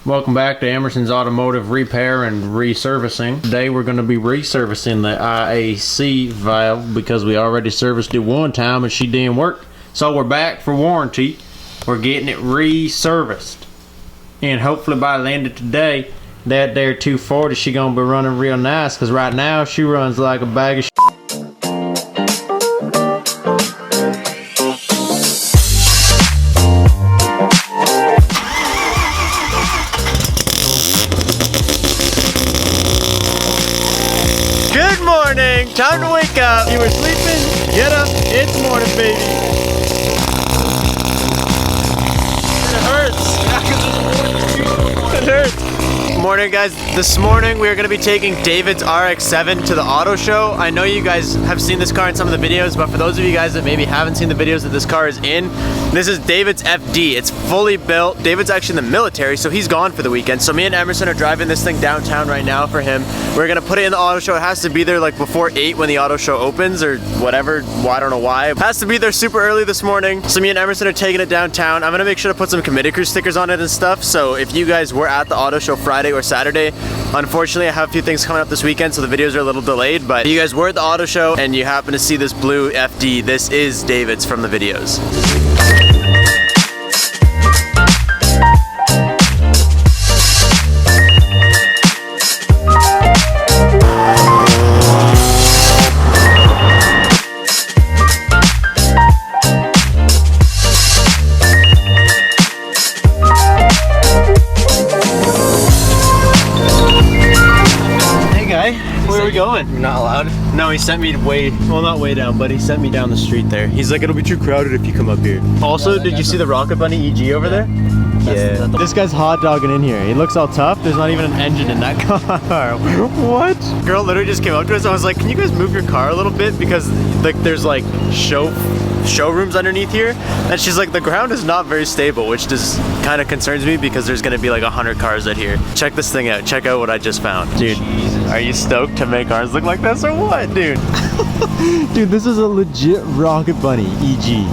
Welcome back to Emerson's Automotive Repair and Reservicing. Today we're going to be reservicing the IAC valve because we already serviced it one time and she didn't work. So we're back for warranty. We're getting it reserviced. And hopefully by the end of today, that there 240, she going to be running real nice because right now she runs like a bag of shit. Good morning! Time to wake up! You were sleeping? Get up! It's morning, baby! It hurts! It hurts! Morning, guys. This morning we are going to be taking David's RX-7 to the auto show. I know you guys have seen this car in some of the videos, but for those of you guys that maybe haven't seen the videos that this car is in, this is David's FD. It's fully built. David's actually in the military, so he's gone for the weekend. So me and Emerson are driving this thing downtown right now for him. We're going to put it in the auto show. It has to be there like before 8 when the auto show opens or whatever. Well, I don't know why. It has to be there super early this morning. So me and Emerson are taking it downtown. I'm going to make sure to put some committed crew stickers on it and stuff. So if you guys were at the auto show Friday or Saturday, unfortunately I have a few things coming up this weekend, so the videos are a little delayed, but if you guys were at the auto show and you happen to see this blue FD, this is David's from the videos. Where are we going? You're not allowed? No, he sent me way, well not way down, but he sent me down the street there. He's like, it'll be too crowded if you come up here. Also, did you see the Rocket Bunny EG over there? Yeah. This guy's hot dogging in here. He looks all tough. There's not even an engine in that car. What? Girl literally just came up to us. I was like, can you guys move your car a little bit? Because like there's like showrooms underneath here. And she's like, the ground is not very stable, which just kind of concerns me because there's going to be like 100 cars out here. Check this thing out. Check out what I just found. Dude, are you stoked to make ours look like this or what, dude? Dude, this is a legit Rocket Bunny EG.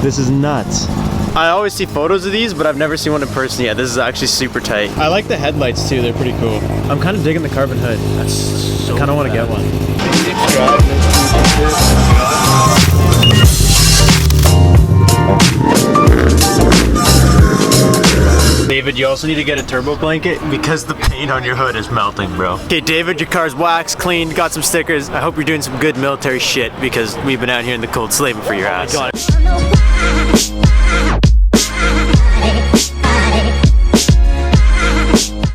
This is nuts. I always see photos of these, but I've never seen one in person yet. This is actually super tight. I like the headlights too, they're pretty cool. I'm kind of digging the carbon hood. That's so kind of want to get one. David, you also need to get a turbo blanket because the paint on your hood is melting, bro. Okay, David, your car's waxed, cleaned, got some stickers. I hope you're doing some good military shit because we've been out here in the cold slaving for your ass.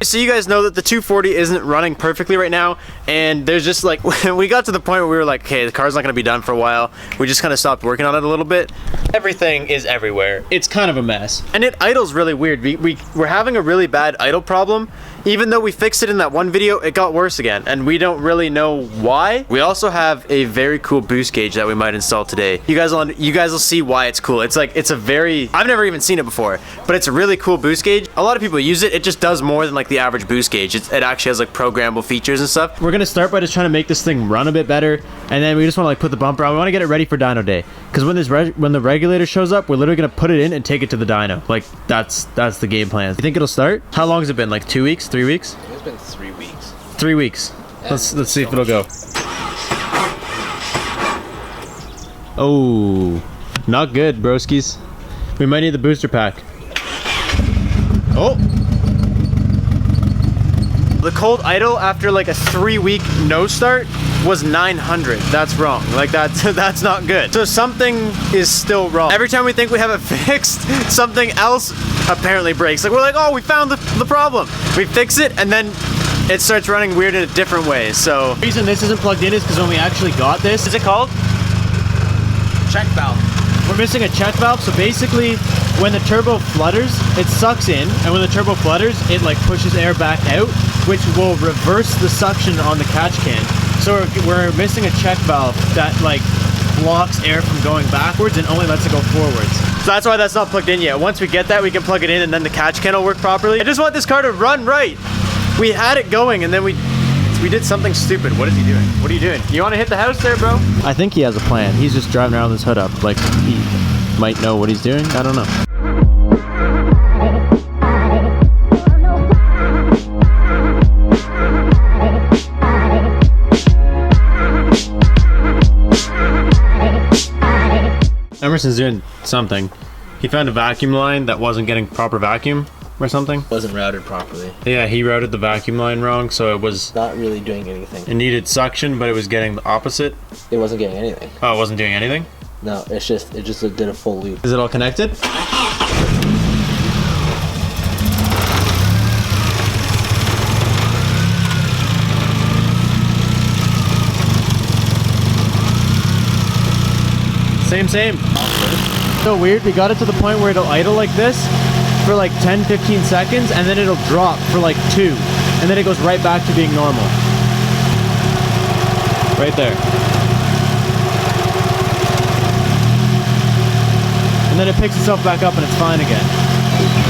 So you guys know that the 240 isn't running perfectly right now, and there's just like, we got to the point where we were like, okay, the car's not gonna be done for a while. We just kind of stopped working on it a little bit. Everything is everywhere. It's kind of a mess. And it idles really weird. We're having a really bad idle problem. Even though we fixed it in that one video, it got worse again, and we don't really know why. We also have a very cool boost gauge that we might install today. You guys will see why it's cool. It's like, it's a very, I've never even seen it before, but it's a really cool boost gauge. A lot of people use it. It just does more than like the average boost gauge. It actually has like programmable features and stuff. We're gonna start by just trying to make this thing run a bit better, and then we just want to like put the bumper on. We want to get it ready for dyno day, because when the regulator shows up, we're literally gonna put it in and take it to the dyno. Like that's the game plan. You think it'll start? How long has it been? Like 2 weeks? 3 weeks? It's been 3 weeks. 3 weeks. Yeah, let's see if it'll go. Oh, not good, broskies. We might need the booster pack. Oh. The cold idle after like a 3-week no start was 900. That's wrong. Like that's not good. So something is still wrong. Every time we think we have it fixed, something else apparently breaks. Like we're like, oh, we found the problem. We fix it and then it starts running weird in a different way. So the reason this isn't plugged in is because when we actually got this, what is it called? Check valve. We're missing a check valve. So basically, when the turbo flutters, it sucks in, and when the turbo flutters, it like pushes air back out, which will reverse the suction on the catch can. So we're missing a check valve that like blocks air from going backwards and only lets it go forwards. So that's why that's not plugged in yet. Once we get that, we can plug it in and then the catch can will work properly. I just want this car to run right. We had it going and then we did something stupid. What is he doing? What are you doing? You want to hit the house there, bro? I think he has a plan. He's just driving around with his hood up. Like, he might know what he's doing. I don't know. Emerson's doing something. He found a vacuum line that wasn't getting proper vacuum or something. Wasn't routed properly. Yeah, he routed the vacuum line wrong, so it was... Not really doing anything. It needed suction, but it was getting the opposite. It wasn't getting anything. Oh, it wasn't doing anything? No, it just did a full loop. Is it all connected? Same. So weird, we got it to the point where it'll idle like this for like 10-15 seconds, and then it'll drop for like 2, and then it goes right back to being normal. Right there. And then it picks itself back up and it's fine again.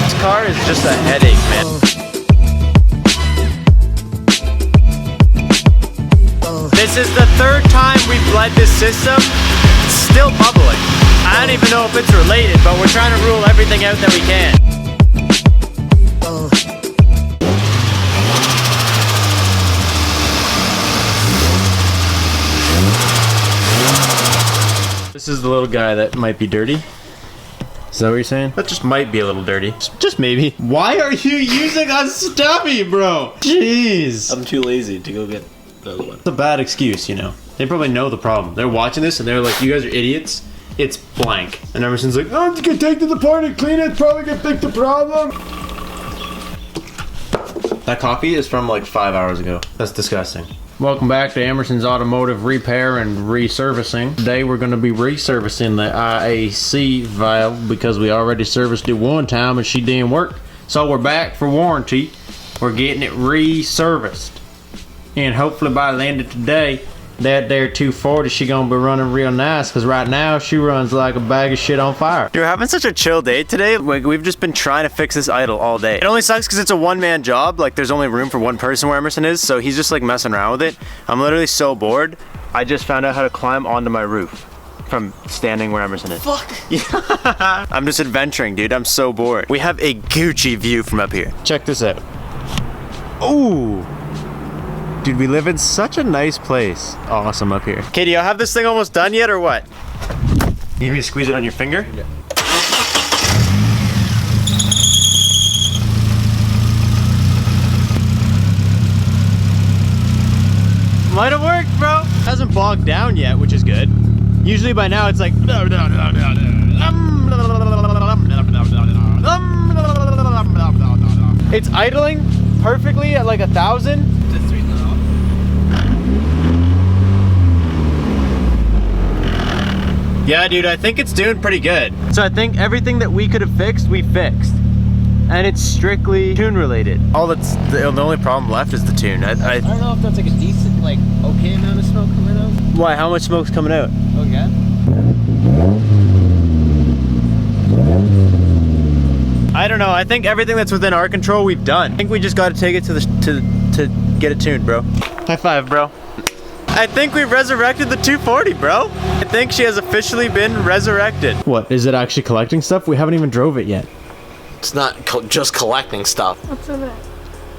This car is just a headache, man. This is the 3rd time we've bled this system. It's still bubbling. I don't even know if it's related, but we're trying to rule everything out that we can. This is the little guy that might be dirty. Is that what you're saying? That just might be a little dirty. Just maybe. Why are you using a stubby, bro? Jeez. I'm too lazy to go get the other one. It's a bad excuse, you know. They probably know the problem. They're watching this and they're like, you guys are idiots. It's blank. And Emerson's like, oh, I'm just gonna take to the party, clean it, probably gonna fix the problem. That coffee is from like 5 hours ago. That's disgusting. Welcome back to Emerson's Automotive Repair and Resurfacing. Today we're going to be resurfacing the IAC valve because we already serviced it one time and she didn't work. So we're back for warranty. We're getting it resurfaced. And hopefully by the end of today, that there 240, she gonna be running real nice, because right now she runs like a bag of shit on fire. Dude, we're having such a chill day today. Like, we've just been trying to fix this idle all day. It only sucks because it's a one-man job. Like, there's only room for one person where Emerson is, so he's just like messing around with it. I'm literally so bored. I just found out how to climb onto my roof from standing where Emerson is. Fuck. Yeah. I'm just adventuring, dude. I'm so bored. We have a Gucci view from up here. Check this out. Ooh. Dude, we live in such a nice place. Awesome up here. Katie, y'all have this thing almost done yet or what? You need me to squeeze it on your finger? Yeah. Might have worked, bro. Hasn't bogged down yet, which is good. Usually by now it's like... It's idling perfectly at like 1,000. Yeah, dude, I think it's doing pretty good. So I think everything that we could have fixed, we fixed. And it's strictly tune related. The only problem left is the tune. I don't know if that's like a decent, like, okay amount of smoke coming out. Why? How much smoke's coming out? Okay. I don't know. I think everything that's within our control, we've done. I think we just got to take it to get it tuned, bro. High five, bro. I think we've resurrected the 240, bro. I think she has officially been resurrected. What? Is it actually collecting stuff? We haven't even drove it yet. It's not just collecting stuff. What's in it?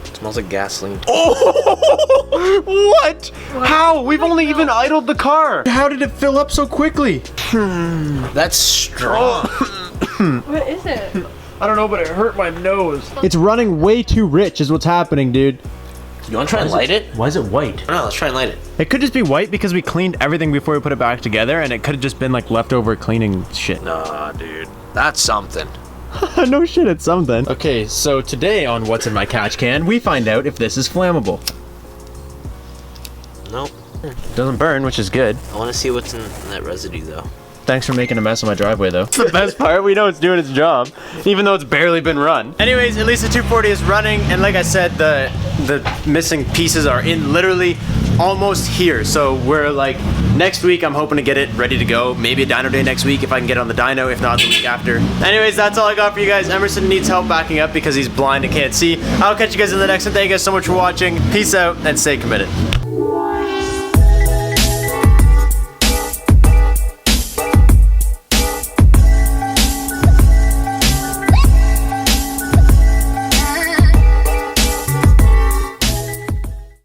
It smells like gasoline. Oh! What? How? We've only even idled the car. How did it fill up so quickly? That's strong. What is it? I don't know, but it hurt my nose. It's running way too rich is what's happening, dude. You want to try and light it? Why is it white? No, let's try and light it. It could just be white because we cleaned everything before we put it back together, and it could have just been like leftover cleaning shit. Nah, dude. That's something. No shit, it's something. Okay, so today on What's in My Catch Can, we find out if this is flammable. Nope. Doesn't burn, which is good. I want to see what's in that residue, though. Thanks for making a mess of my driveway, though. That's the best part. We know it's doing its job, even though it's barely been run. Anyways, at least the 240 is running, and like I said, the missing pieces are in literally almost here. So we're like, next week I'm hoping to get it ready to go. Maybe a dyno day next week if I can get on the dyno, if not the week after. Anyways, that's all I got for you guys. Emerson needs help backing up because he's blind and can't see. I'll catch you guys in the next one. Thank you guys so much for watching. Peace out and stay committed.